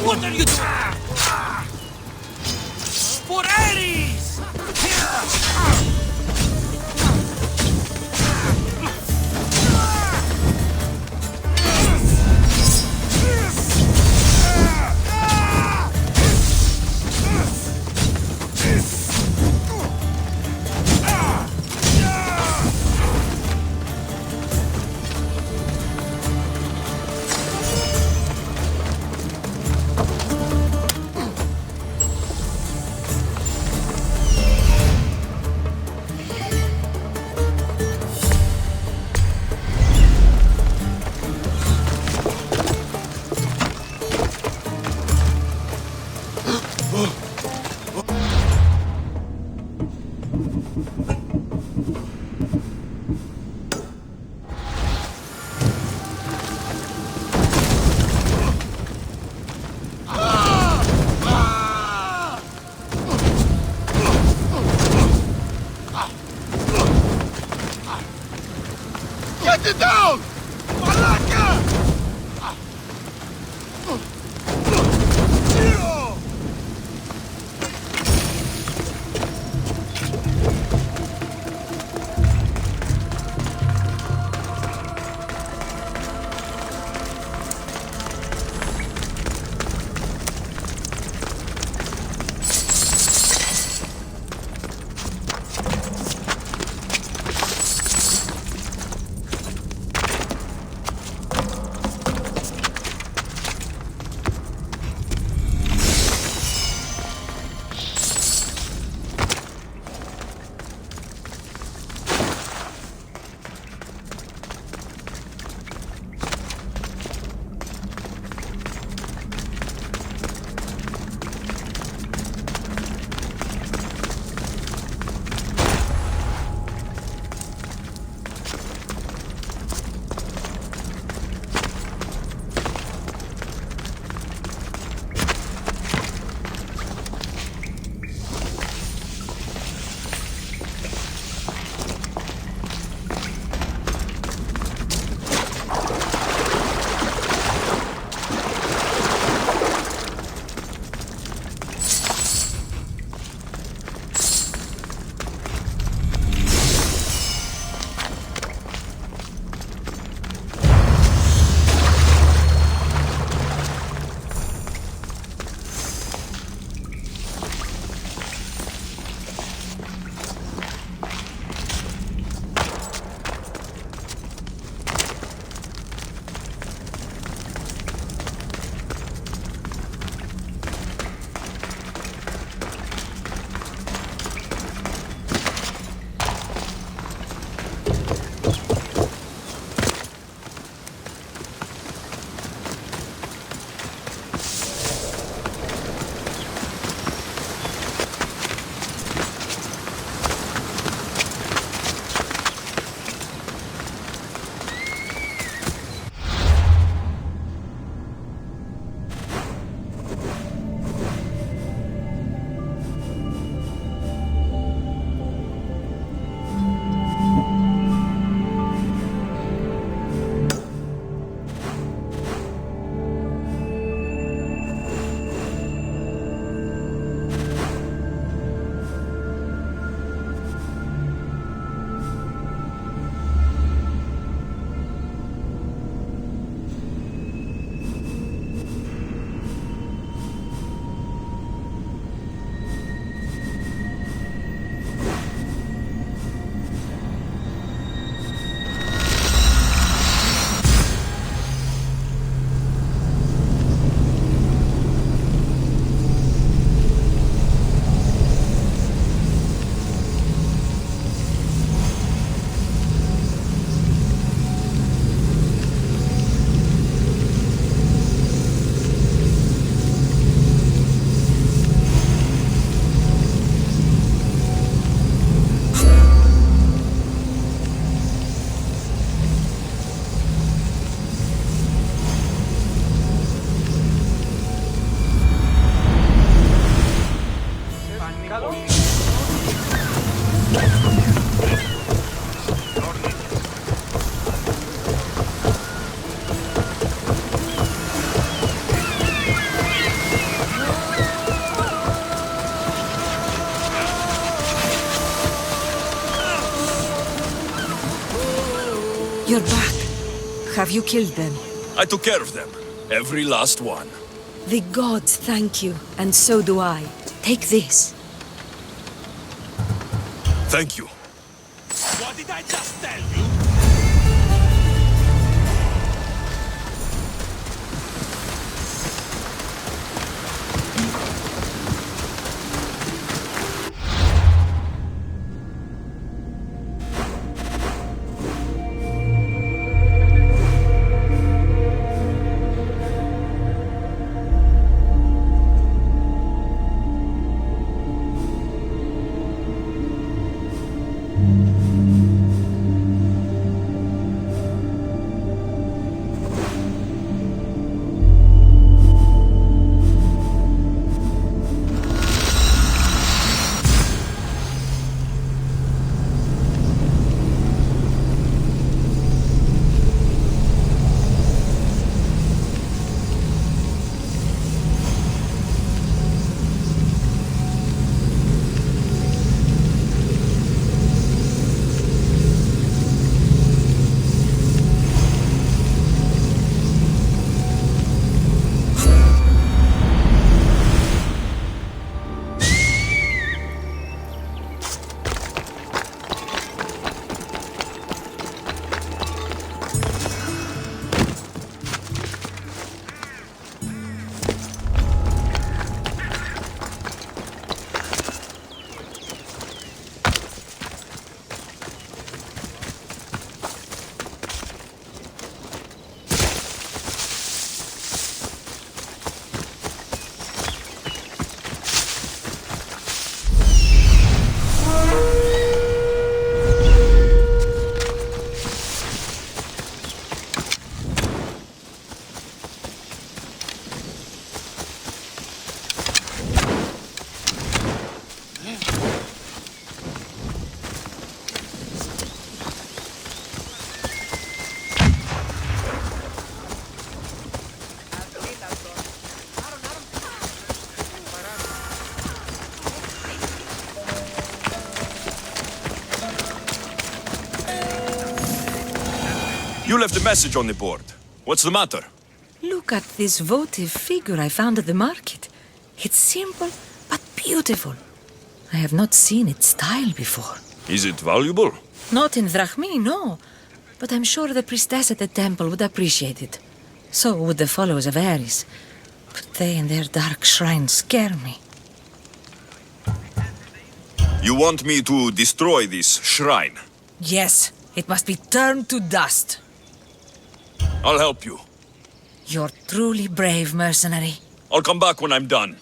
What are you doing? 480s! Get it down! Malaka! Have you killed them? I took care of them. Every last one. The gods thank you, and so do I. Take this. Thank you. What did I just tell you? You left a message on the board. What's the matter? Look at this votive figure I found at the market. It's simple, but beautiful. I have not seen its style before. Is it valuable? Not in Drachmi, no. But I'm sure the priestess at the temple would appreciate it. So would the followers of Ares. But they and their dark shrines scare me. You want me to destroy this shrine? Yes, it must be turned to dust. I'll help you. You're truly brave, mercenary. I'll come back when I'm done.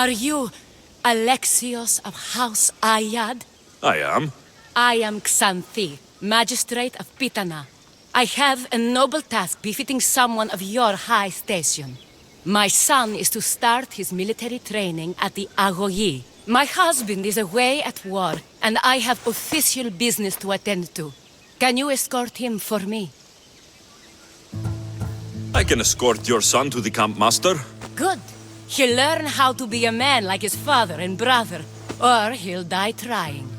Are you Alexios of House Ayad? I am. I am Xanthi, Magistrate of Pitana. I have a noble task befitting someone of your high station. My son is to start his military training at the Agoyi. My husband is away at war, and I have official business to attend to. Can you escort him for me? I can escort your son to the camp master. Good. He'll learn how to be a man like his father and brother, or he'll die trying.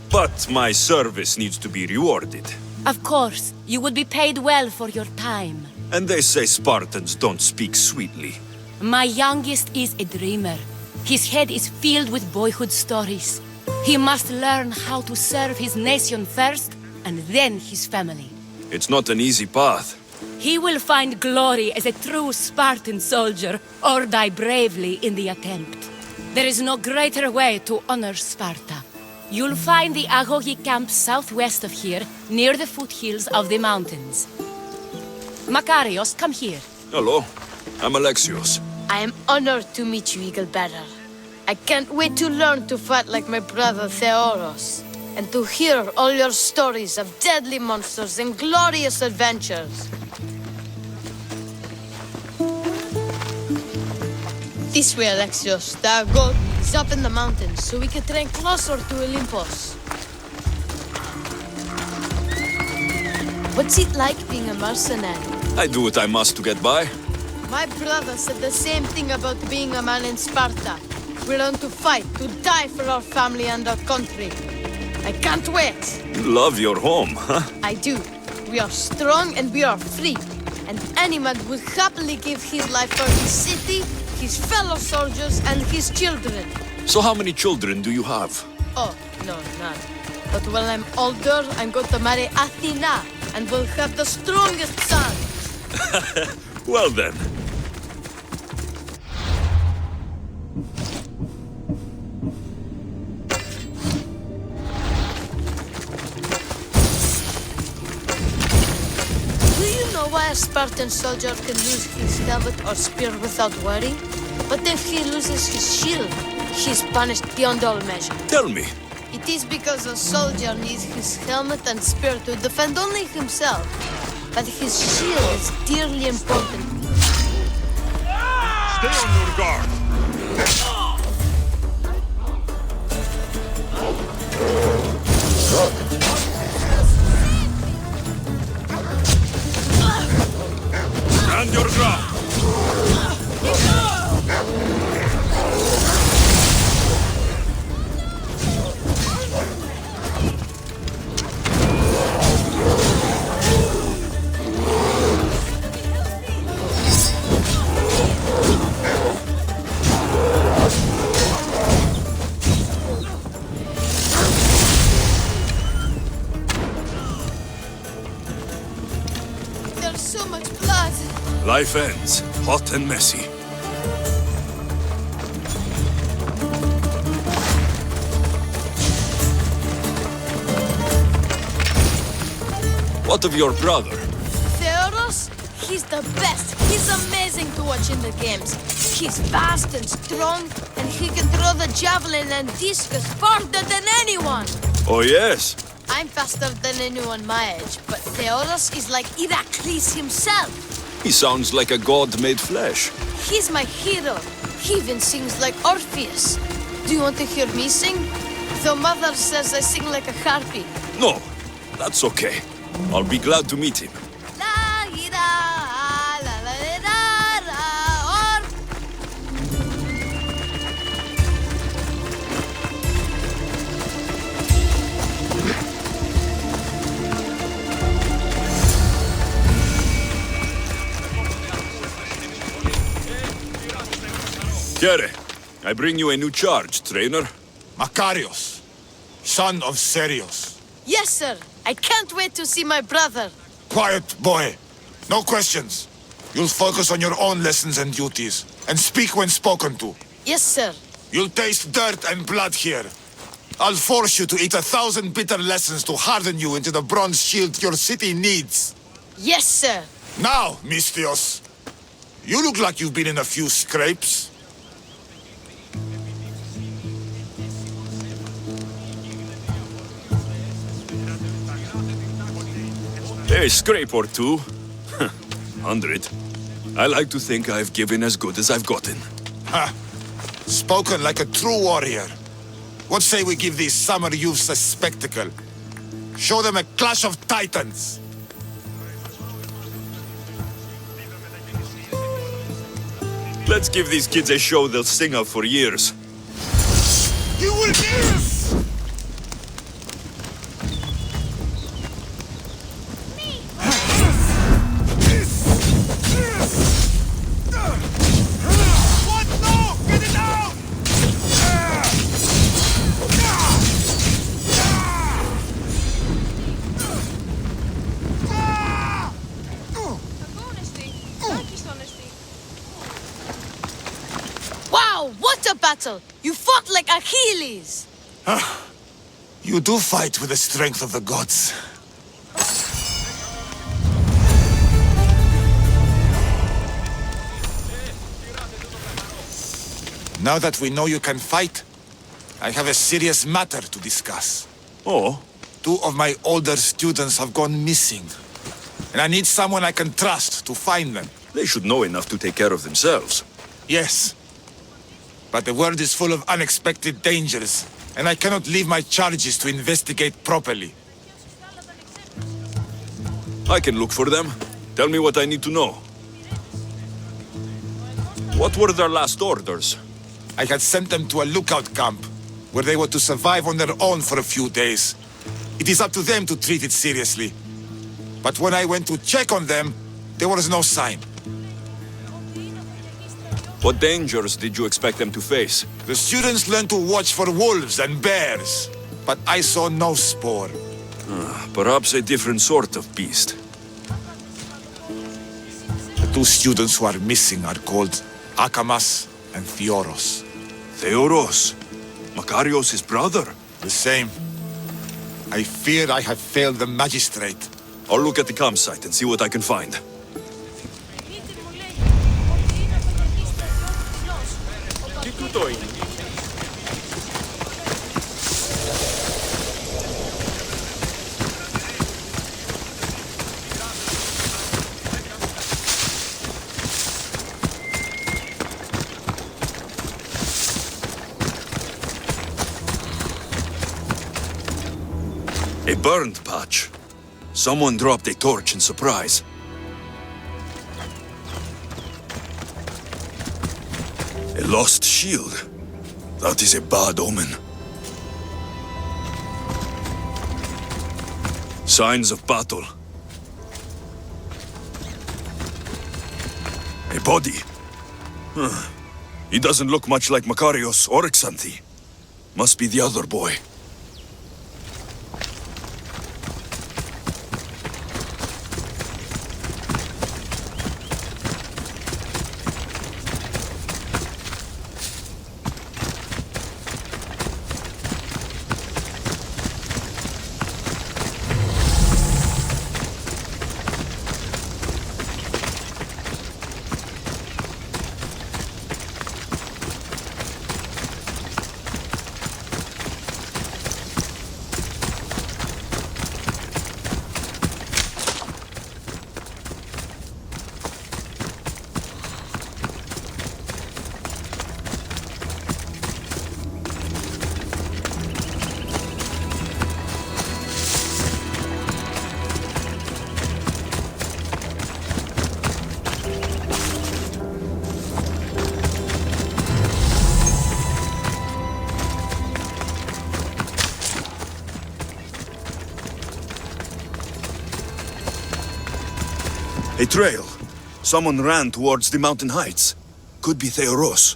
But my service needs to be rewarded. Of course, you would be paid well for your time. And they say Spartans don't speak sweetly. My youngest is a dreamer. His head is filled with boyhood stories. He must learn how to serve his nation first, and then his family. It's not an easy path. He will find glory as a true Spartan soldier, or die bravely in the attempt. There is no greater way to honor Sparta. You'll find the Agogi camp southwest of here, near the foothills of the mountains. Makarios, come here. Hello, I'm Alexios. I am honored to meet you, Eagle Bearer. I can't wait to learn to fight like my brother Theoros, and to hear all your stories of deadly monsters and glorious adventures. This way, Alexios. The goat is up in the mountains, so we can train closer to Olympus. What's it like being a mercenary? I do what I must to get by. My brother said the same thing about being a man in Sparta. We learn to fight, to die for our family and our country. I can't wait. You love your home, huh? I do. We are strong and we are free. And any man would happily give his life for his city, his fellow soldiers, and his children. So how many children do you have? Oh, no, none. But when I'm older, I'm going to marry Athena, and we'll have the strongest son. Well then. Do you know why a Spartan soldier can lose his helmet or spear without worry? But if he loses his shield, he's punished beyond all measure. Tell me. It is because a soldier needs his helmet and spear to defend only himself. But his shield is dearly important. Stay on your guard. Stand your ground. There's so much blood. Life ends, hot and messy. What of your brother? Theodos? He's the best. He's amazing to watch in the games. He's fast and strong, and he can throw the javelin and discus farther than anyone. Oh yes? I'm faster than anyone my age, but Theodos is like Heracles himself. He sounds like a god made flesh. He's my hero. He even sings like Orpheus. Do you want to hear me sing? Though Mother says I sing like a harpy. No, that's okay. I'll be glad to meet him. La, ira, la, la, la, la, or... Kere, I bring you a new charge, trainer. Makarios, son of Serios. Yes, sir. I can't wait to see my brother. Quiet, boy. No questions. You'll focus on your own lessons and duties, and speak when spoken to. Yes, sir. You'll taste dirt and blood here. I'll force you to eat 1,000 bitter lessons to harden you into the bronze shield your city needs. Yes, sir. Now, Mistios, you look like you've been in a few scrapes. A scrape or two. 100. I like to think I've given as good as I've gotten. Ha! Spoken like a true warrior. What say we give these summer youths a spectacle? Show them a clash of titans! Let's give these kids a show they'll sing of for years. You will miss! What? No! Get it out! Wow, what a battle! You fought like Achilles! You do fight with the strength of the gods. Now that we know you can fight, I have a serious matter to discuss. Oh, 2 of my older students have gone missing, and I need someone I can trust to find them. they should know enough to take care of themselves. Yes, but the world is full of unexpected dangers, and I cannot leave my charges to investigate properly. I can look for them. Tell me what I need to know. What were their last orders? I had sent them to a lookout camp, where they were to survive on their own for a few days. It is up to them to treat it seriously. But when I went to check on them, there was no sign. What dangers did you expect them to face? The students learned to watch for wolves and bears, but I saw no spoor. Perhaps a different sort of beast. The 2 students who are missing are called Akamas and Theoros. Theoros? Makarios' brother? The same. I fear I have failed the magistrate. I'll look at the campsite and see what I can find. A burned patch. Someone dropped a torch in surprise. A lost shield. That is a bad omen. Signs of battle. A body. He doesn't look much like Makarios or Xanthi. Must be the other boy. A trail. Someone ran towards the mountain heights. Could be Theoros.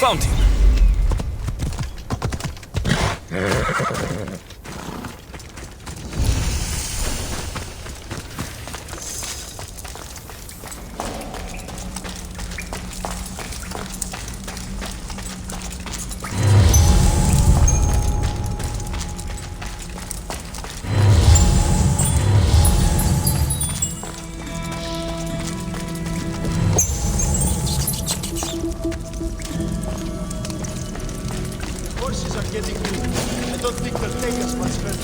found him. Horses are getting weak. I don't think they'll take us much further.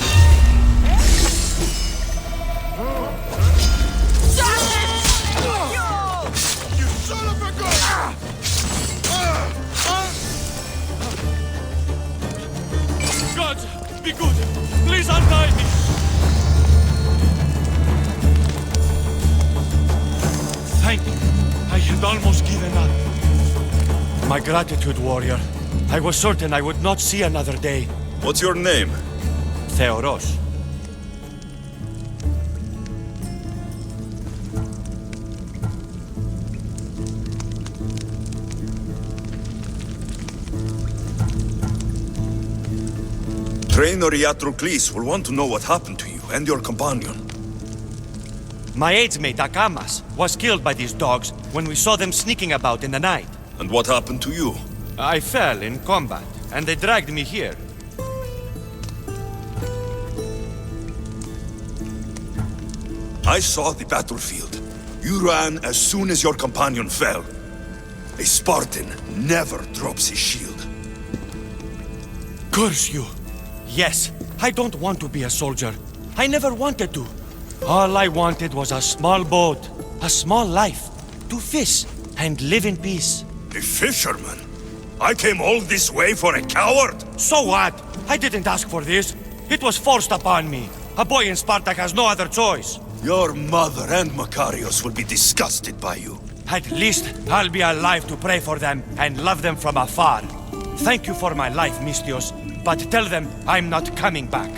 You son of a gun! God, be good. Please untie me. Thank you. I had almost given up. My gratitude, warrior. I was certain I would not see another day. What's your name? Theoros. Trainer Iatrocles will want to know what happened to you and your companion. My aidsmate Akamas was killed by these dogs when we saw them sneaking about in the night. And what happened to you? I fell in combat, and they dragged me here. I saw the battlefield. You ran as soon as your companion fell. A Spartan never drops his shield. Curse you! Yes, I don't want to be a soldier. I never wanted to. All I wanted was a small boat, a small life, to fish and live in peace. A fisherman? I came all this way for a coward? So what? I didn't ask for this. It was forced upon me. A boy in Sparta has no other choice. Your mother and Makarios will be disgusted by you. At least I'll be alive to pray for them and love them from afar. Thank you for my life, Mistios, but tell them I'm not coming back.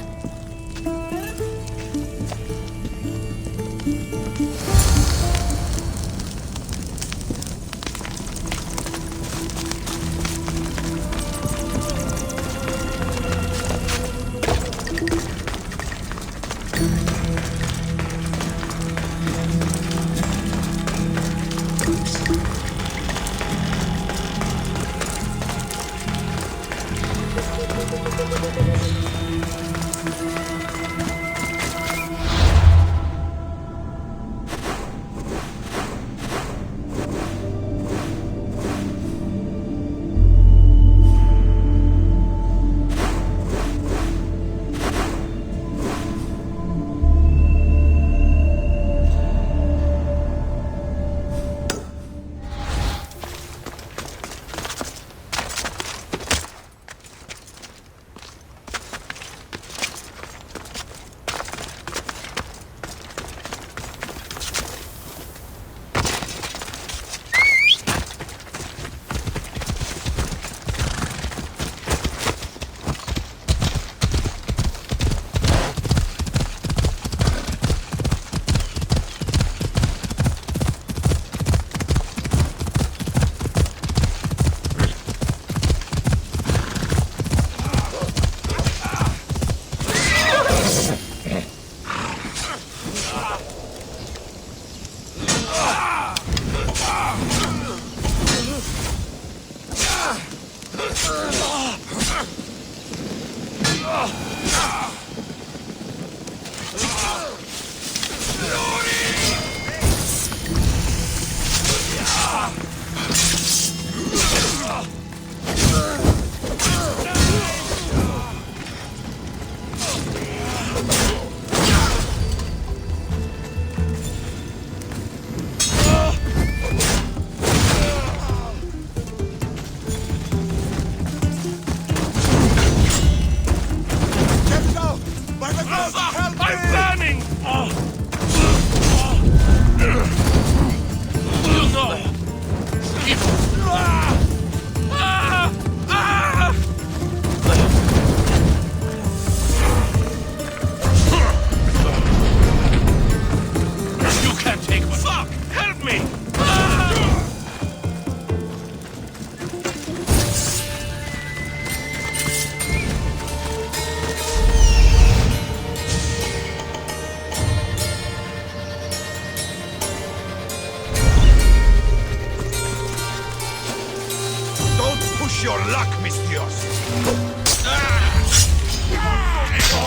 Wish your luck, Mistios.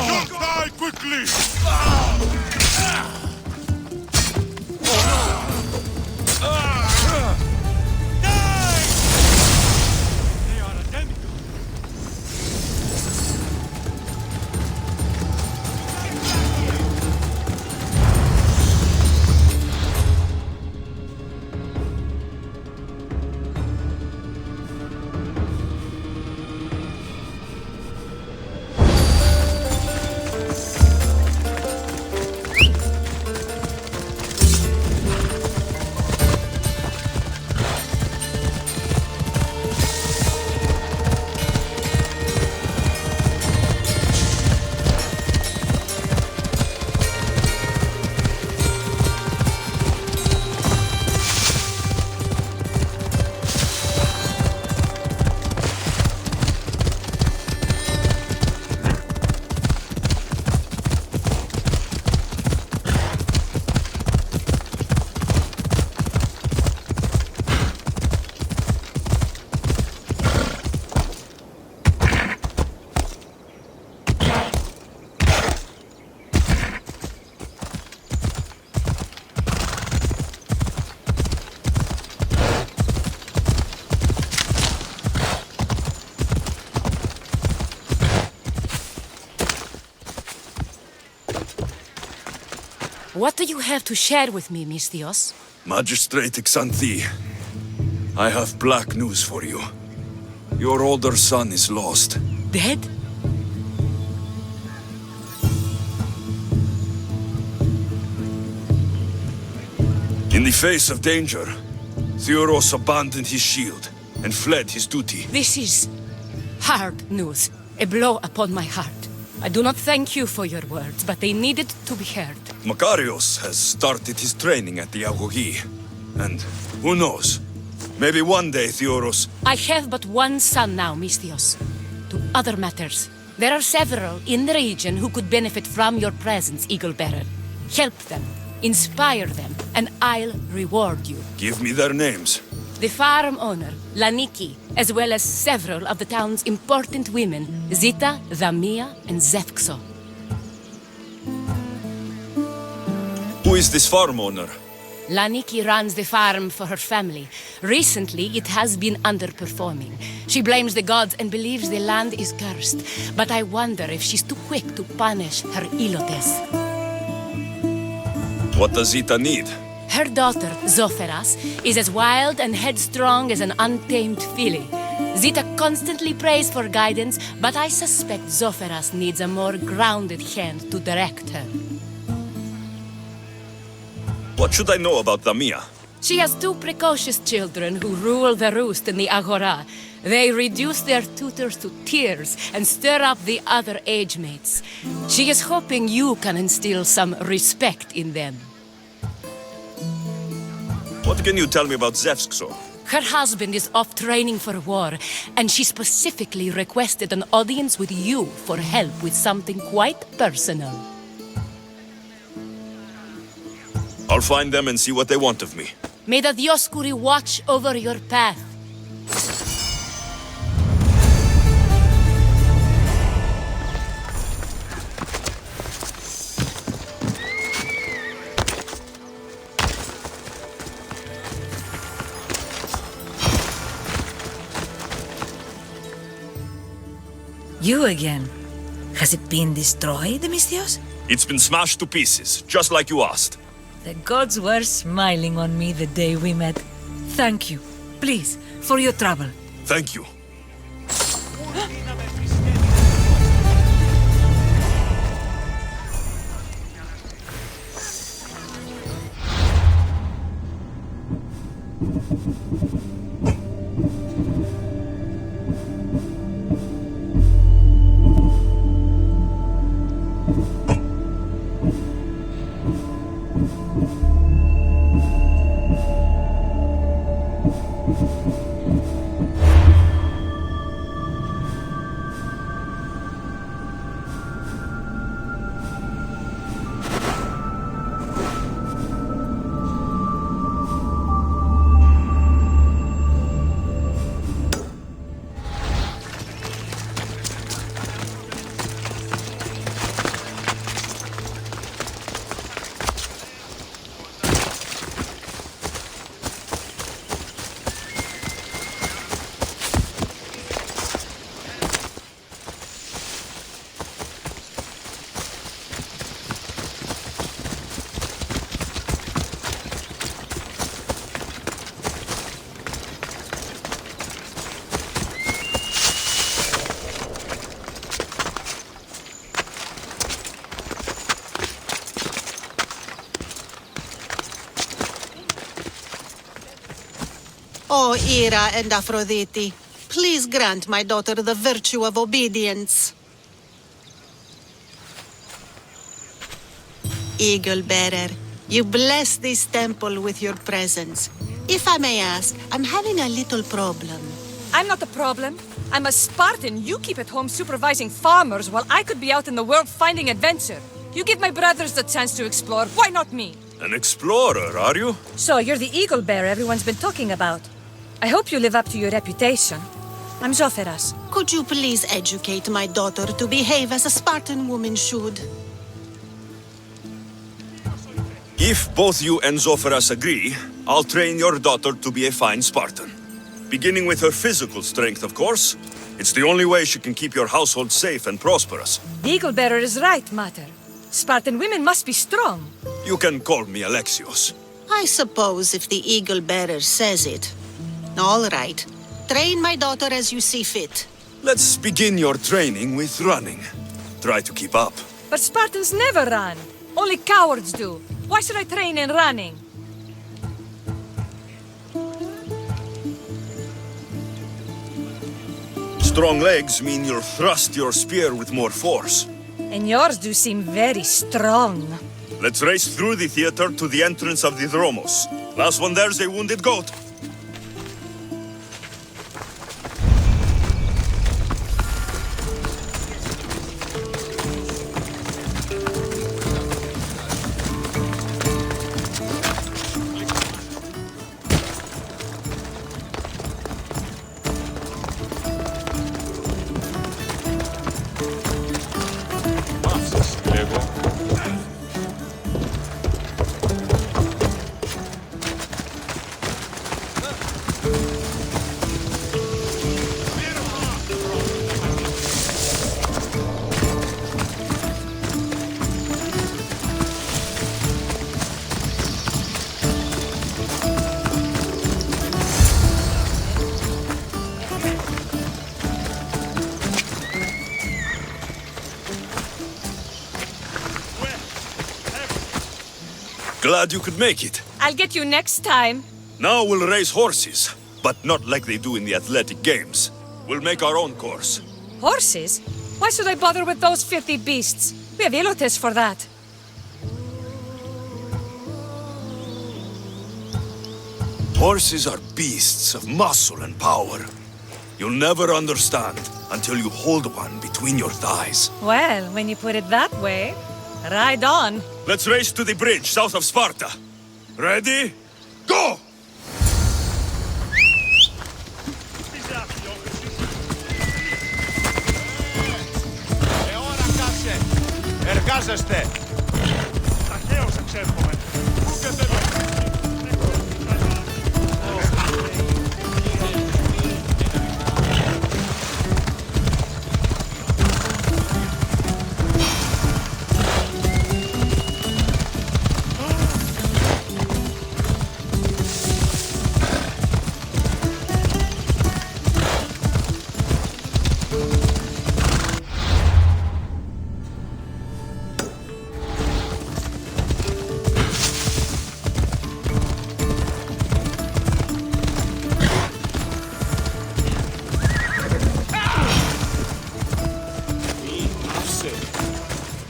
Don't die quickly! They are a demigod. What do you have to share with me, Mistios? Magistrate Xanthi, I have black news for you. Your older son is lost. Dead? In the face of danger, Theoros abandoned his shield and fled his duty. This is hard news. A blow upon my heart. I do not thank you for your words, but they needed to be heard. Makarios has started his training at the Agogi. And who knows? Maybe one day Theoros... I have but one son now, Mistios. To other matters. There are several in the region who could benefit from your presence, Eagle-Bearer. Help them, inspire them, and I'll reward you. Give me their names. The farm owner, Laniki, as well as several of the town's important women, Zita, Zamia, and Zefkso. Who is this farm owner? Laniki runs the farm for her family. Recently, it has been underperforming. She blames the gods and believes the land is cursed. But I wonder if she's too quick to punish her ilotes. What does Zita need? Her daughter, Zoferas, is as wild and headstrong as an untamed filly. Zita constantly prays for guidance, but I suspect Zoferas needs a more grounded hand to direct her. What should I know about Damia? She has two precocious children who rule the roost in the Agora. They reduce their tutors to tears and stir up the other age mates. She is hoping you can instill some respect in them. What can you tell me about Zevskso? Her husband is off training for war, and she specifically requested an audience with you for help with something quite personal. I'll find them and see what they want of me. May the Dioscuri watch over your path. You again. Has it been destroyed, Mistios? It's been smashed to pieces, just like you asked. The gods were smiling on me the day we met. Thank you, please, for your trouble. Thank you. O Ira and Aphrodite, please grant my daughter the virtue of obedience. Eagle Bearer, you bless this temple with your presence. If I may ask, I'm having a little problem. I'm not the problem. I'm a Spartan. You keep at home supervising farmers while I could be out in the world finding adventure. You give my brothers the chance to explore. Why not me? An explorer, are you? So you're the eagle bearer everyone's been talking about. I hope you live up to your reputation. I'm Zoferas. Could you please educate my daughter to behave as a Spartan woman should? If both you and Zoferas agree, I'll train your daughter to be a fine Spartan. Beginning with her physical strength, of course. It's the only way she can keep your household safe and prosperous. The eagle bearer is right, Mater. Spartan women must be strong. You can call me Alexios. I suppose if the Eagle Bearer says it. All right. Train my daughter as you see fit. Let's begin your training with running. Try to keep up. But Spartans never run. Only cowards do. Why should I train in running? Strong legs mean you'll thrust your spear with more force. And yours do seem very strong. Let's race through the theater to the entrance of the Dromos. Last one there's a wounded goat. Glad you could make it. I'll get you next time. Now we'll race horses, but not like they do in the athletic games. We'll make our own course. Horses? Why should I bother with those filthy beasts? We have elotes for that. Horses are beasts of muscle and power. You'll never understand until you hold one between your thighs. Well, when you put it that way, ride on. Let's race to the bridge south of Sparta. Ready? Go! Ώρα κάψε! Εργάζεστε! Ταχαίως εξέρχομαι.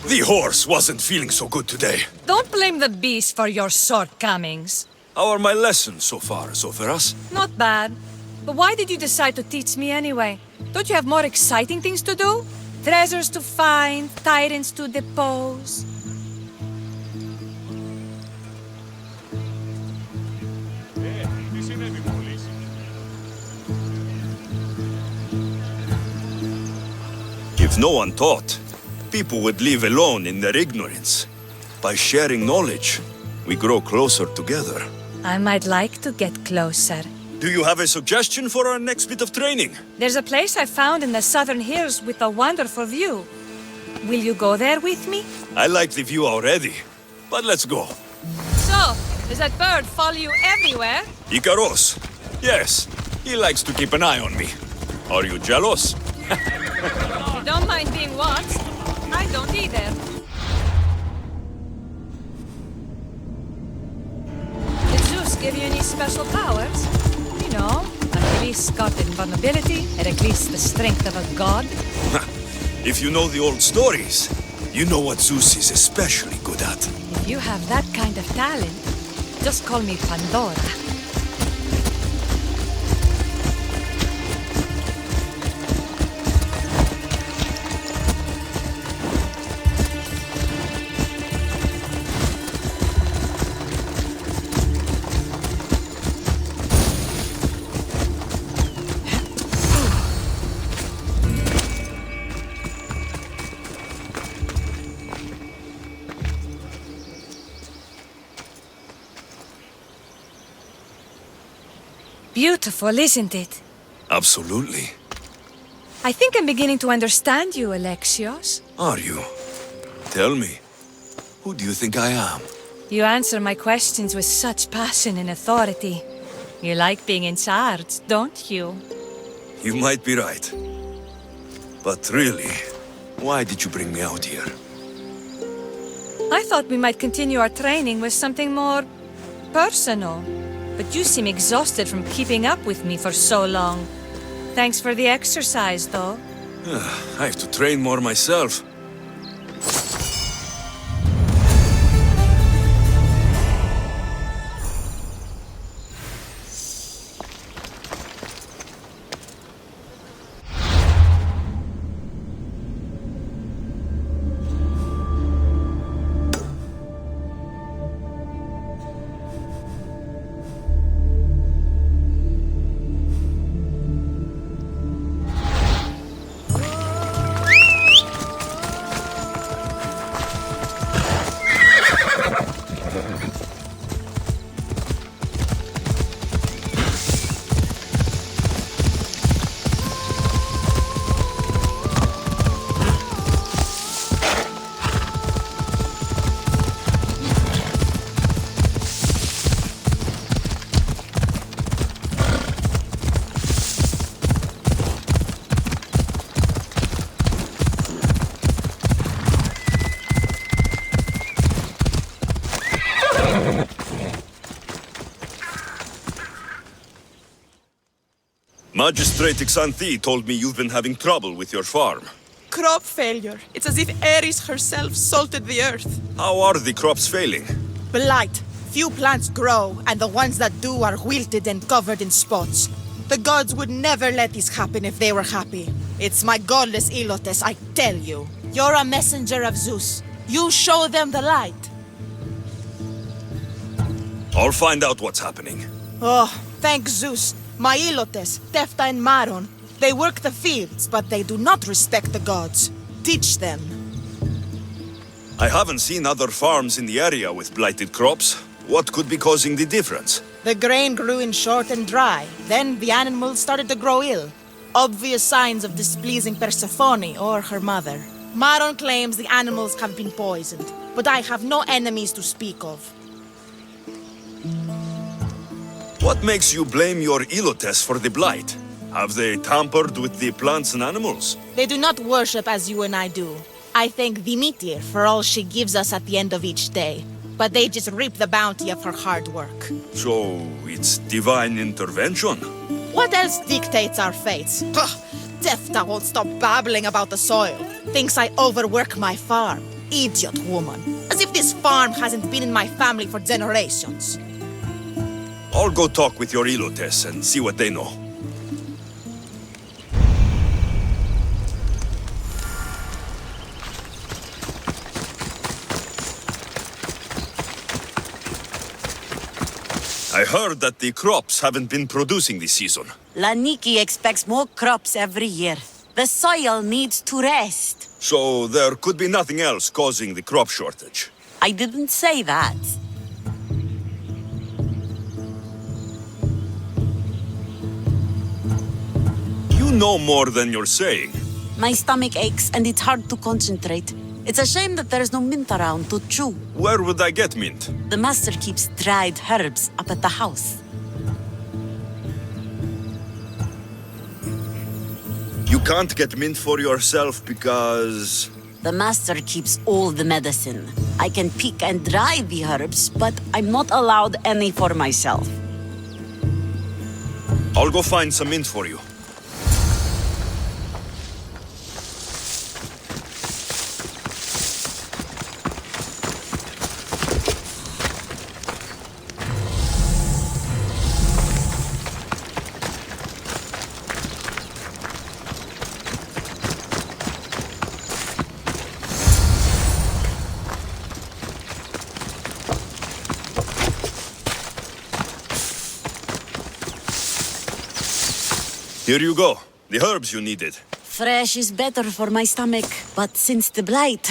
The horse wasn't feeling so good today. Don't blame the beast for your shortcomings. How are my lessons so far, Zoferas? Not bad. But why did you decide to teach me anyway? Don't you have more exciting things to do? Treasures to find, tyrants to depose. If no one taught, people would live alone in their ignorance. By sharing knowledge, we grow closer together. I might like to get closer. Do you have a suggestion for our next bit of training? There's a place I found in the southern hills with a wonderful view. Will you go there with me? I like the view already, but let's go. So, does that bird follow you everywhere? Icaros. Yes, he likes to keep an eye on me. Are you jealous? You don't mind being watched? I don't either. Did Zeus give you any special powers? You No, Achilles got invulnerability, or at least the strength of a god. If you know the old stories, you know what Zeus is especially good at. If you have that kind of talent, just call me Pandora. Beautiful, isn't it? Absolutely. I think I'm beginning to understand you, Alexios. Are you? Tell me, who do you think I am? You answer my questions with such passion and authority. You like being in charge, don't you? You might be right. But really, why did you bring me out here? I thought we might continue our training with something more personal. But you seem exhausted from keeping up with me for so long. Thanks for the exercise, though. I have to train more myself. Magistrate Xanthi told me you've been having trouble with your farm. Crop failure. It's as if Ares herself salted the earth. How are the crops failing? Blight. Few plants grow, and the ones that do are wilted and covered in spots. The gods would never let this happen if they were happy. It's my godless Ilotes, I tell you. You're a messenger of Zeus. You show them the light. I'll find out what's happening. Oh, thank Zeus. My Ilotes, Tefta and Maron, they work the fields, but they do not respect the gods. Teach them. I haven't seen other farms in the area with blighted crops. What could be causing the difference? The grain grew in short and dry. Then the animals started to grow ill. Obvious signs of displeasing Persephone or her mother. Maron claims the animals have been poisoned, but I have no enemies to speak of. What makes you blame your Ilotes for the blight? Have they tampered with the plants and animals? They do not worship as you and I do. I thank Demeter for all she gives us at the end of each day, but they just reap the bounty of her hard work. So, it's divine intervention? What else dictates our fates? Ugh, Tefta won't stop babbling about the soil. Thinks I overwork my farm. Idiot woman. As if this farm hasn't been in my family for generations. I'll go talk with your Ilotes and see what they know. I heard that the crops haven't been producing this season. Laniki expects more crops every year. The soil needs to rest. So there could be nothing else causing the crop shortage. I didn't say that. You know more than you're saying. My stomach aches and it's hard to concentrate. It's a shame that there's no mint around to chew. Where would I get mint? The master keeps dried herbs up at the house. You can't get mint for yourself because... The master keeps all the medicine. I can pick and dry the herbs, but I'm not allowed any for myself. I'll go find some mint for you. Here you go. The herbs you needed. Fresh is better for my stomach, but since the blight,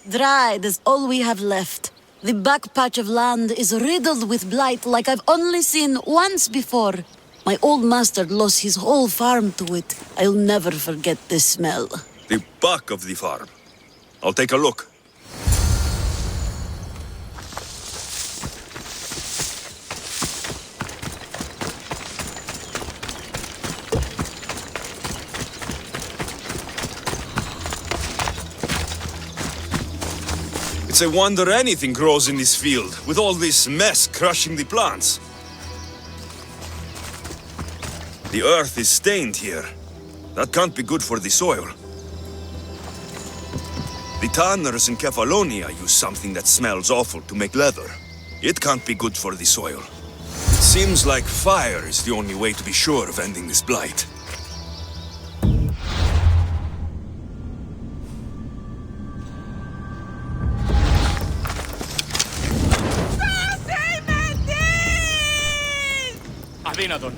dried is all we have left. The back patch of land is riddled with blight like I've only seen once before. My old master lost his whole farm to it. I'll never forget this smell. The back of the farm. I'll take a look. It's a wonder anything grows in this field, with all this mess crushing the plants. The earth is stained here. That can't be good for the soil. The tanners in Kefalonia use something that smells awful to make leather. It can't be good for the soil. It seems like fire is the only way to be sure of ending this blight. Adinadon.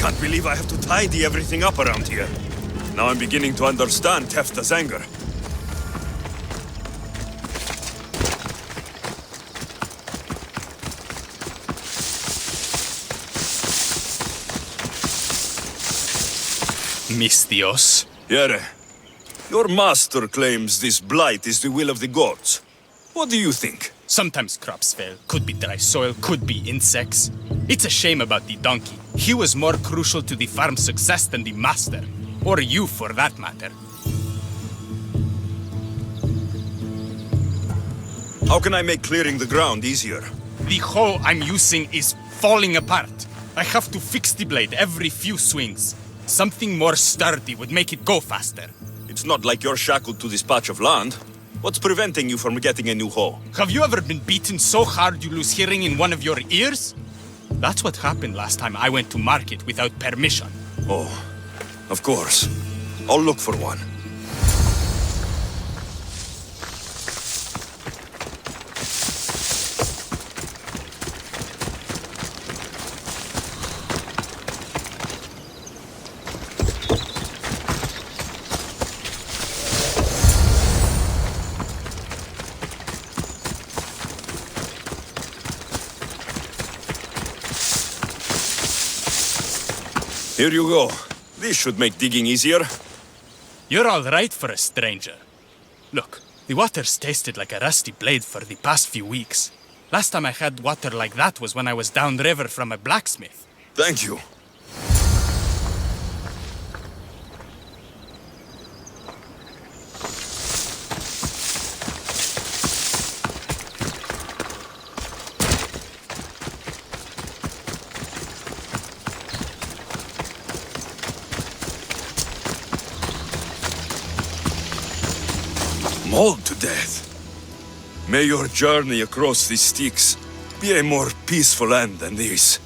I believe I have to tidy everything up around here. Now I'm beginning to understand Tefta's anger. Mistios. Yere, your master claims this blight is the will of the gods. What do you think? Sometimes crops fail. Could be dry soil, could be insects. It's a shame about the donkey. He was more crucial to the farm's success than the master. Or you, for that matter. How can I make clearing the ground easier? The hoe I'm using is falling apart. I have to fix the blade every few swings. Something more sturdy would make it go faster. It's not like you're shackled to this patch of land. What's preventing you from getting a new hoe? Have you ever been beaten so hard you lose hearing in one of your ears? That's what happened last time I went to market without permission. Oh, of course. I'll look for one. Here you go. This should make digging easier. You're all right for a stranger. Look, the water's tasted like a rusty blade for the past few weeks. Last time I had water like that was when I was downriver from a blacksmith. Thank you. Mauled to death. May your journey across the Styx be a more peaceful end than this.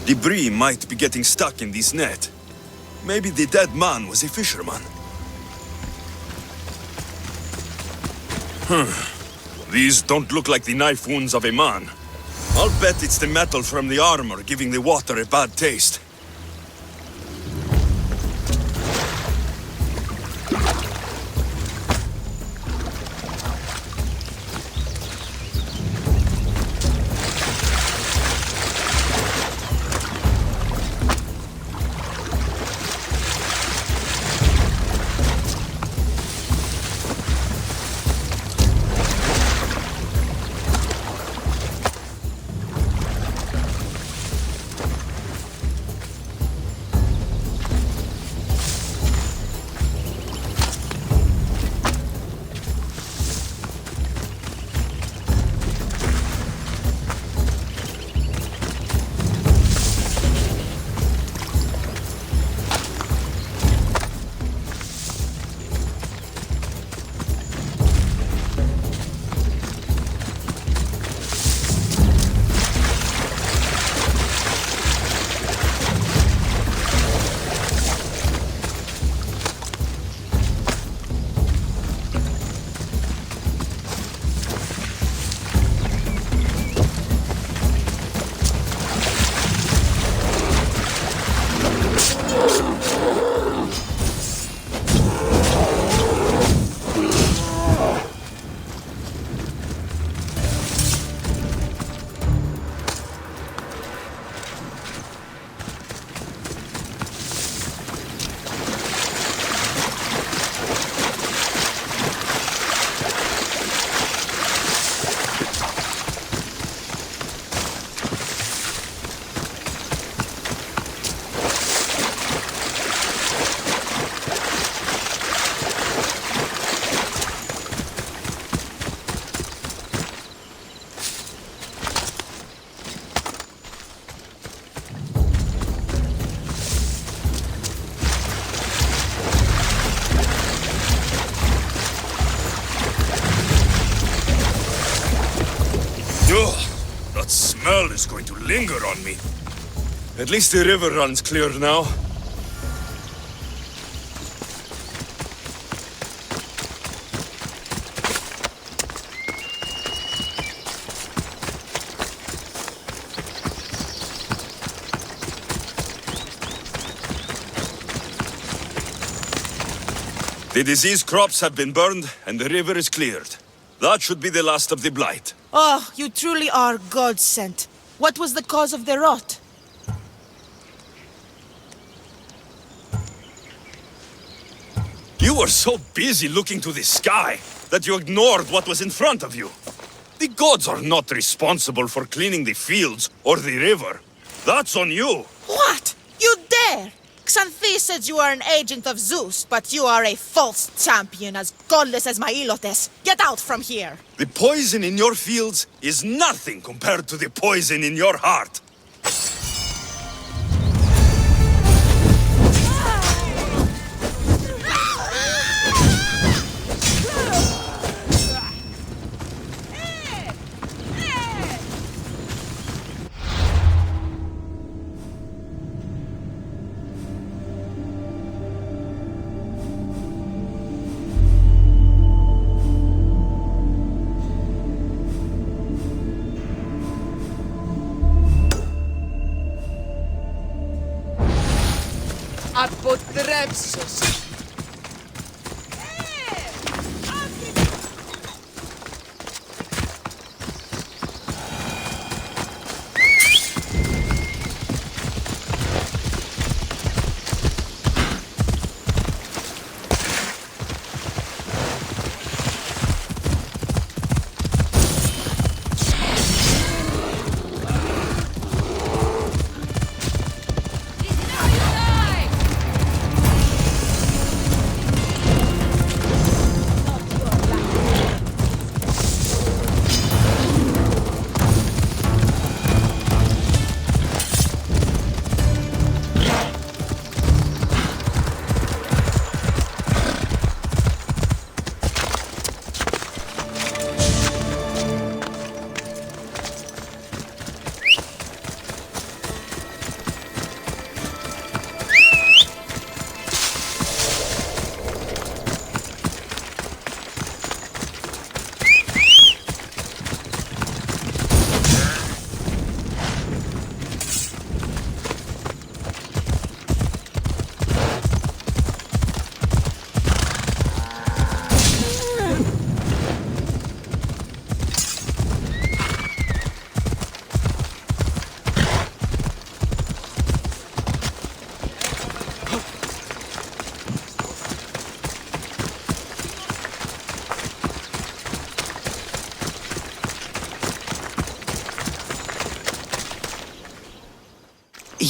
Debris might be getting stuck in this net. Maybe the dead man was a fisherman. These don't look like the knife wounds of a man. I'll bet it's the metal from the armor giving the water a bad taste. That smell is going to linger on me. At least the river runs clear now. The disease crops have been burned, and the river is cleared. That should be the last of the blight. Oh, you truly are God-sent. What was the cause of the rot? You were so busy looking to the sky that you ignored what was in front of you. The gods are not responsible for cleaning the fields or the river. That's on you. What? You dare? Xanthi says you are an agent of Zeus, but you are a false champion as godless as my Ilotes. Get out from here! The poison in your fields is nothing compared to the poison in your heart. Αποτρέψεις!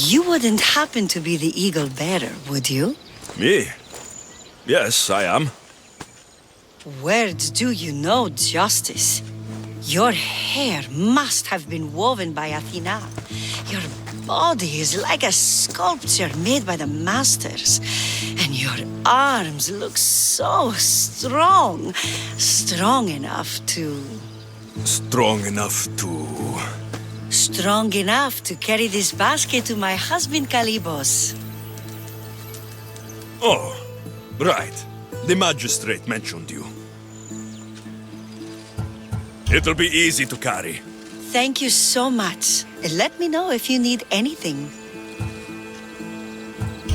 You wouldn't happen to be the eagle bearer, would you? Me? Yes, I am. Where do you know justice? Your hair must have been woven by Athena. Your body is like a sculpture made by the masters. And your arms look so strong. Strong enough to... Strong enough to... Strong enough to carry this basket to my husband Kalibos. Oh, right. The magistrate mentioned you. It'll be easy to carry. Thank you so much. Let me know if you need anything.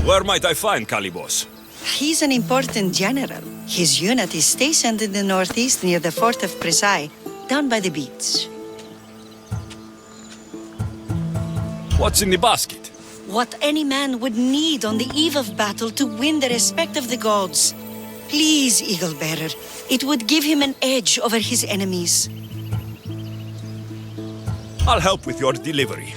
Where might I find Kalibos? He's an important general. His unit is stationed in the northeast near the fort of Presai, down by the beach. What's in the basket? What any man would need on the eve of battle to win the respect of the gods. Please, Eagle Bearer. It would give him an edge over his enemies. I'll help with your delivery.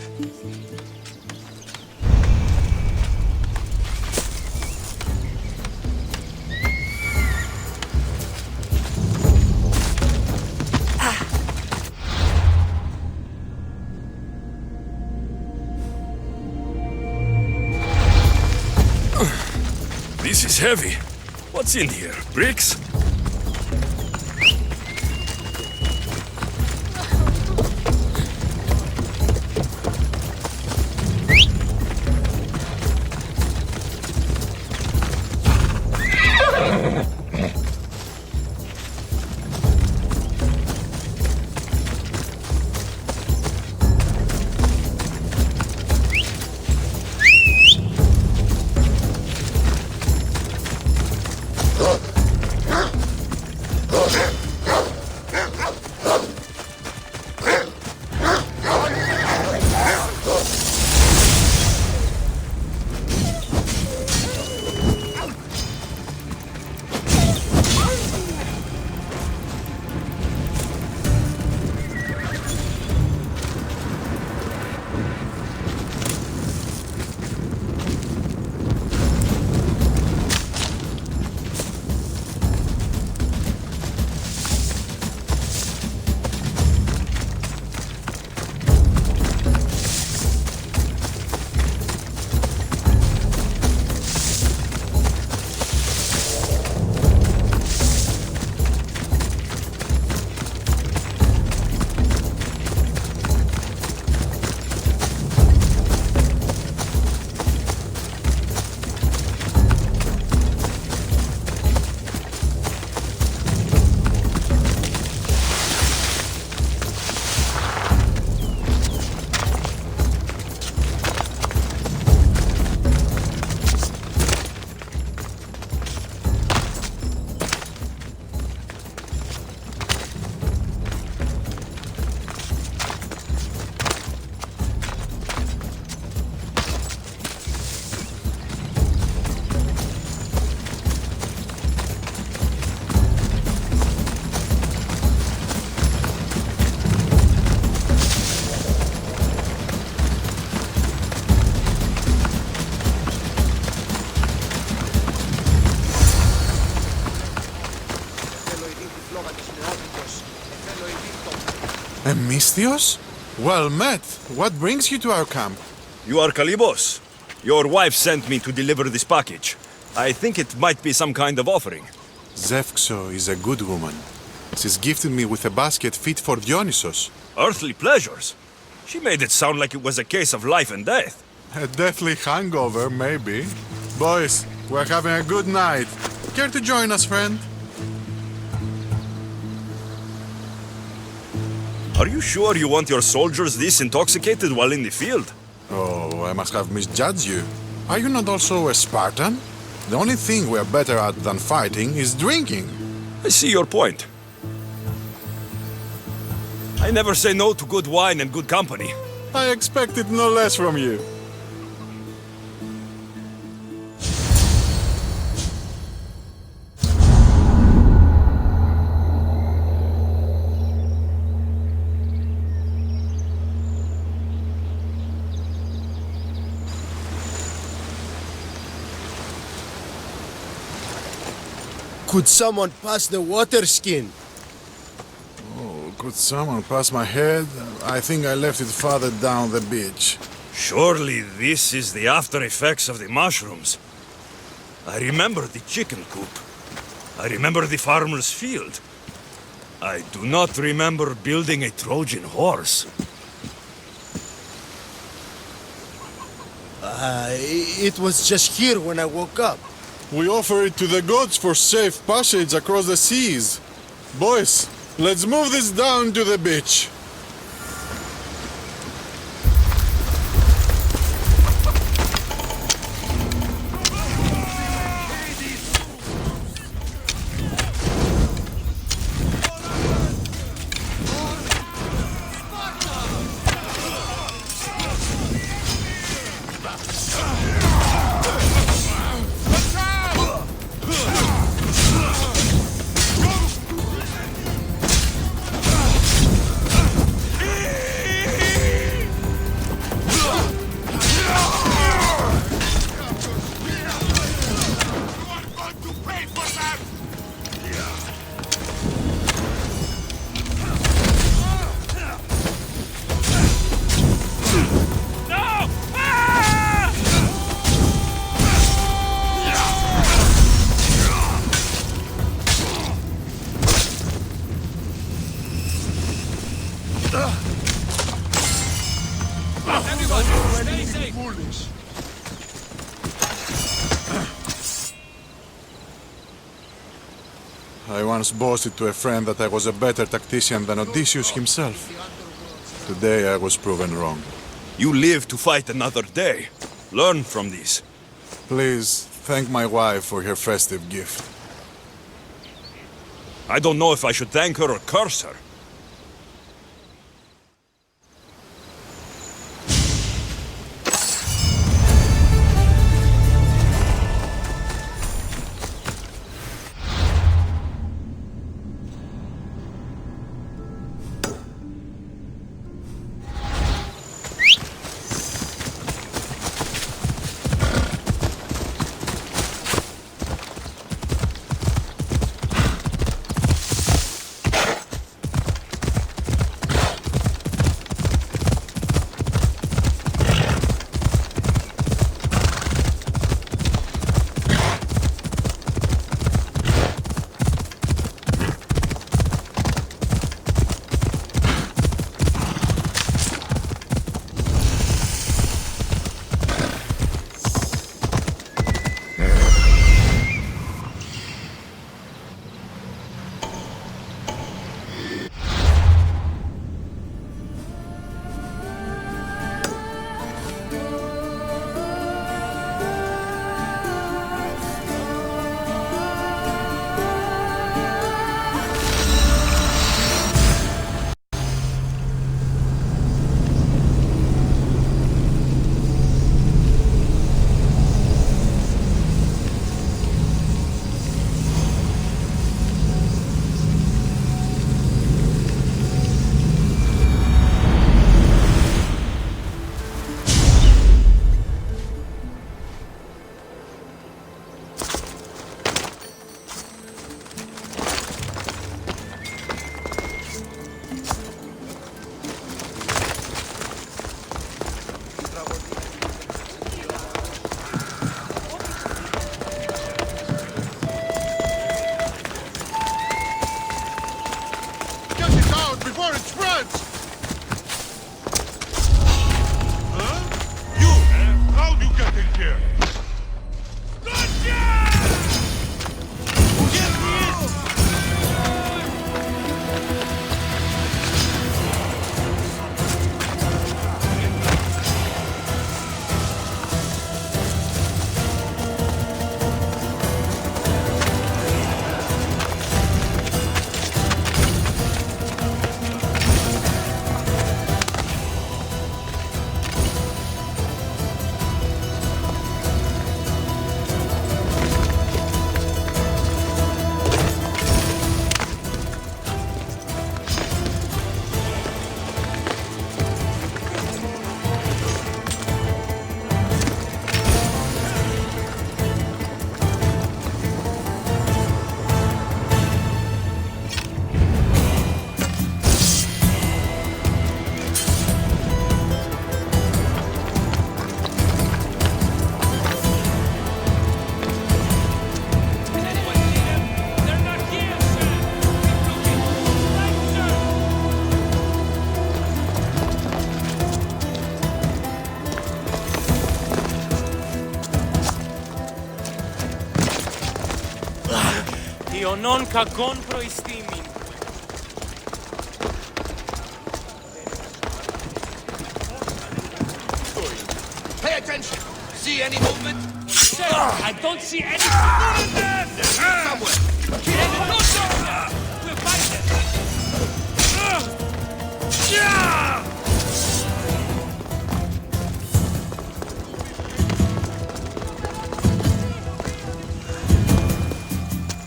This is heavy. What's in here? Bricks? Misthios? Well met. What brings you to our camp? You are Kalibos. Your wife sent me to deliver this package. I think it might be some kind of offering. Zevxo is a good woman. She's gifted me with a basket fit for Dionysos. Earthly pleasures? She made it sound like it was a case of life and death. A deathly hangover, maybe. Boys, we're having a good night. Care to join us, friend? Are you sure you want your soldiers this intoxicated while in the field? Oh, I must have misjudged you. Are you not also a Spartan? The only thing we're better at than fighting is drinking. I see your point. I never say no to good wine and good company. I expected no less from you. Could someone pass the water skin? Oh, could someone pass my head? I think I left it farther down the beach. Surely this is the after effects of the mushrooms. I remember the chicken coop. I remember the farmer's field. I do not remember building a Trojan horse. It was just here when I woke up. We offer it to the gods for safe passage across the seas. Boys, let's move this down to the beach. I once boasted to a friend that I was a better tactician than Odysseus himself. Today I was proven wrong. You live to fight another day. Learn from these. Please, thank my wife for her festive gift. I don't know if I should thank her or curse her. Tionon kagon proistimin. Pay attention. See any movement? I don't see any. Somewhere. We'll find them.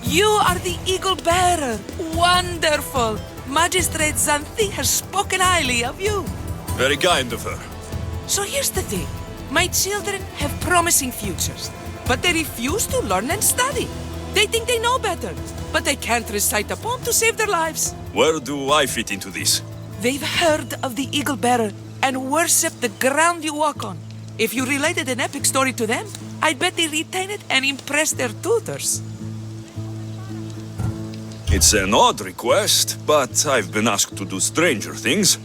You are the Eagle Bearer. Wonderful. Magistrate Xanthi has spoken highly of you. Very kind of her. So here's the thing. My children have promising futures, but they refuse to learn and study. They think they know better, but they can't recite a poem to save their lives. Where do I fit into this? They've heard of the Eagle Bearer and worship the ground you walk on. If you related an epic story to them, I'd bet they retain it and impress their tutors. It's an odd request, but I've been asked to do stranger things.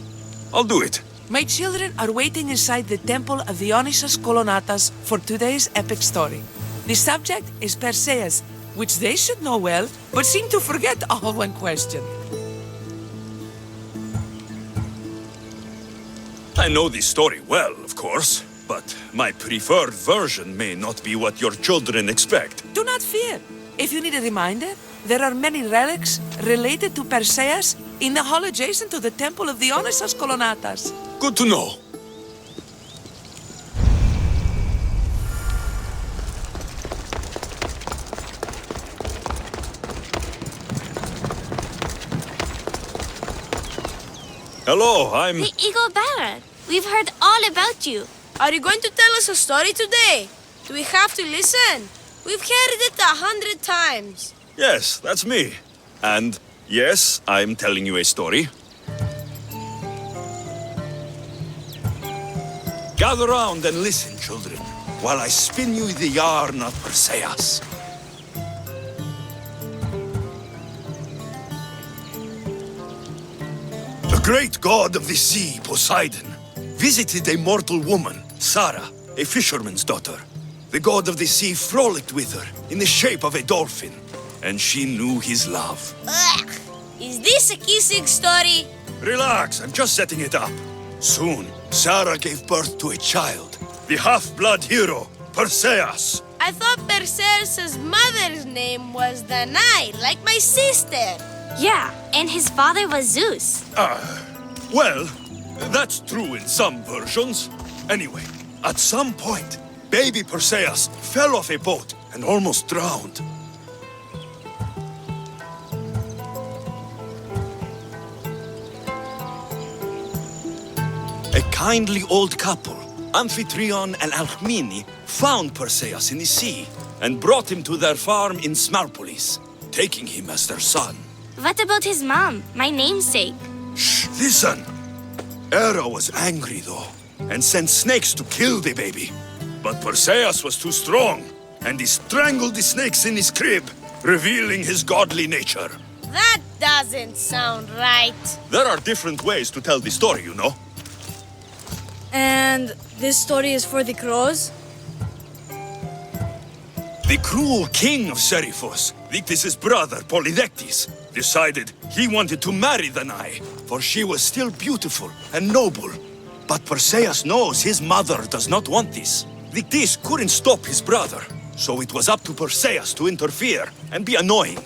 I'll do it. My children are waiting inside the temple of the Asus Colonatas for today's epic story. The subject is Perseus, which they should know well, but seem to forget all when questioned. I know this story well, of course, but my preferred version may not be what your children expect. Do not fear. If you need a reminder, there are many relics related to Perseus in the hall adjacent to the temple of the Asus Colonatas. Good to know. Hello, I'm... The Eagle Bearer. We've heard all about you. Are you going to tell us a story today? Do we have to listen? We've heard it 100 times. Yes, that's me. And yes, I'm telling you a story. Gather round and listen, children, while I spin you the yarn of Perseus. The great god of the sea, Poseidon, visited a mortal woman, Sarah, a fisherman's daughter. The god of the sea frolicked with her in the shape of a dolphin, and she knew his love. Ugh! Is this a kissing story? Relax, I'm just setting it up. Soon, Sarah gave birth to a child, the half-blood hero, Perseus. I thought Perseus' mother's name was Danae, like my sister. Yeah, and his father was Zeus. Well, that's true in some versions. Anyway, at some point, baby Perseus fell off a boat and almost drowned. A kindly old couple, Amphitryon and Alcmene, found Perseus in the sea and brought him to their farm in Smarpolis, taking him as their son. What about his mom, my namesake? Shh, listen! Hera was angry, though, and sent snakes to kill the baby. But Perseus was too strong, and he strangled the snakes in his crib, revealing his godly nature. That doesn't sound right. There are different ways to tell the story, you know. And this story is for the crows? The cruel king of Seriphos, Dictys' brother Polydectes, decided he wanted to marry Danae, for she was still beautiful and noble. But Perseus knows his mother does not want this. Dictys couldn't stop his brother, so it was up to Perseus to interfere and be annoying.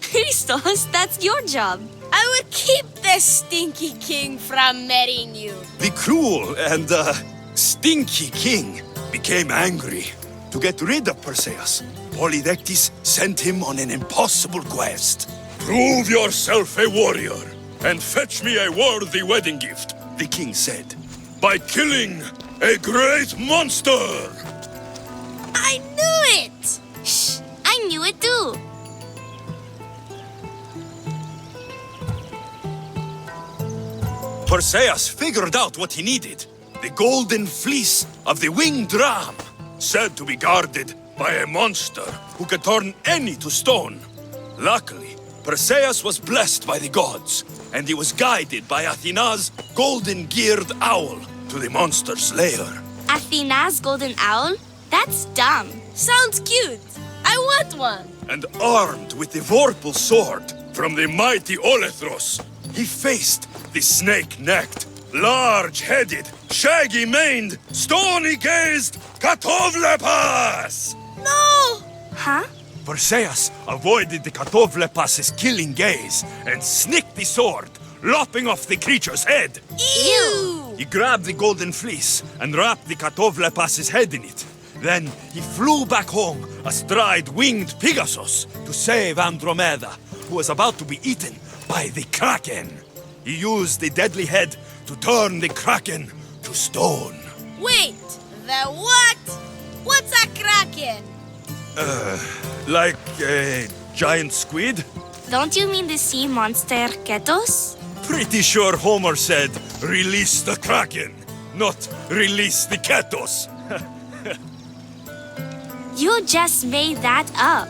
Christos, that's your job. I will keep the stinky king from marrying you. The cruel and, stinky king became angry. To get rid of Perseus, Polydectes sent him on an impossible quest. Prove yourself a warrior, and fetch me a worthy wedding gift, the king said, by killing a great monster! I knew it! Shh, I knew it too. Perseus figured out what he needed. The golden fleece of the winged ram, said to be guarded by a monster who could turn any to stone. Luckily, Perseus was blessed by the gods, and he was guided by Athena's golden-geared owl to the monster's lair. Athena's golden owl? That's dumb. Sounds cute. I I want one! And armed with the vorpal sword from the mighty Olethros, he faced the snake-necked, large-headed, shaggy-maned, stony-gazed Katovlepas! No! Huh? Perseus avoided the Katovlepas's killing gaze and snicked the sword, lopping off the creature's head. Ew! He grabbed the golden fleece and wrapped the Katovlepas's head in it. Then he flew back home astride winged Pegasus to save Andromeda, who was about to be eaten by the Kraken. He used the deadly head to turn the Kraken to stone. Wait! The what? What's a kraken? Like a giant squid? Don't you mean the sea monster Ketos? Pretty sure Homer said, release the Kraken, not release the Ketos. You just made that up.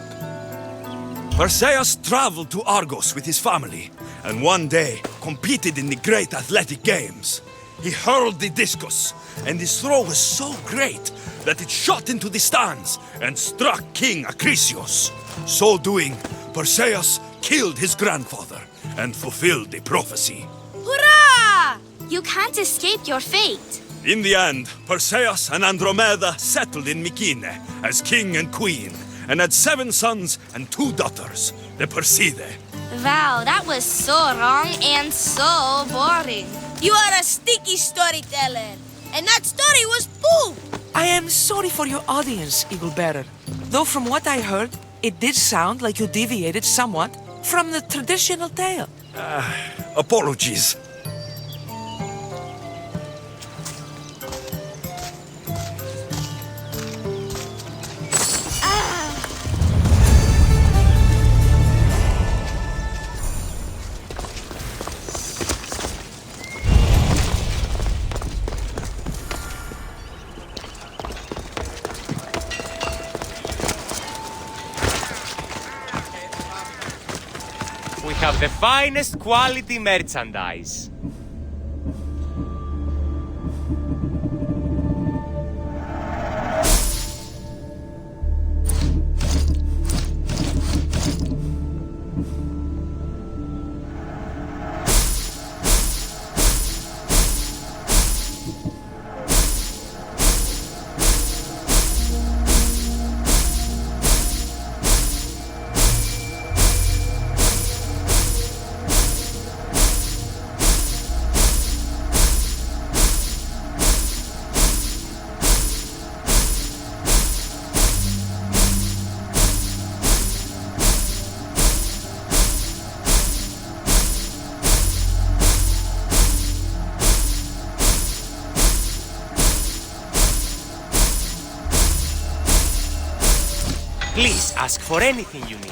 Perseus traveled to Argos with his family, and one day competed in the great athletic games. He hurled the discus, and his throw was so great that it shot into the stands and struck King Acrisius. So doing, Perseus killed his grandfather and fulfilled the prophecy. Hurrah! You can't escape your fate. In the end, Perseus and Andromeda settled in Mykene as king and queen, and had 7 sons and 2 daughters, the Perseidae. Wow, that was so wrong and so boring. You are a sticky storyteller, and that story was poop! I am sorry for your audience, Eagle Bearer. Though from what I heard, it did sound like you deviated somewhat from the traditional tale. Apologies. We have the finest quality merchandise. Please ask for anything you need.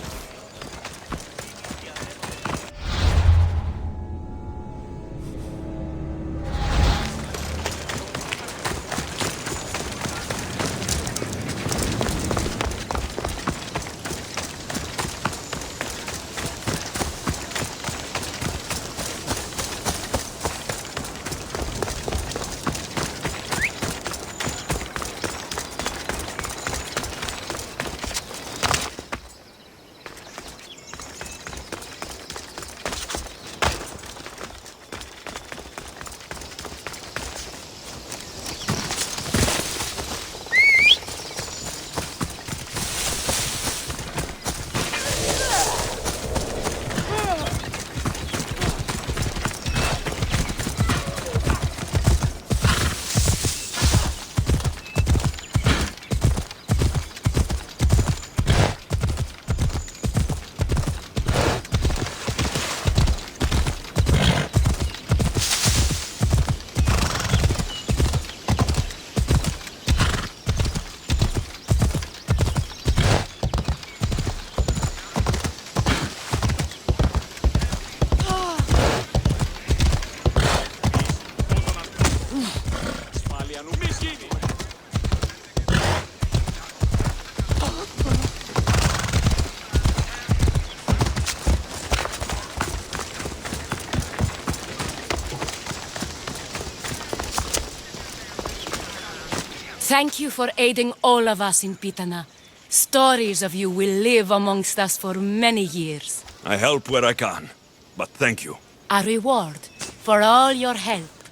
Thank you for aiding all of us in Pitana. Stories of you will live amongst us for many years. I help where I can, but thank you. A reward for all your help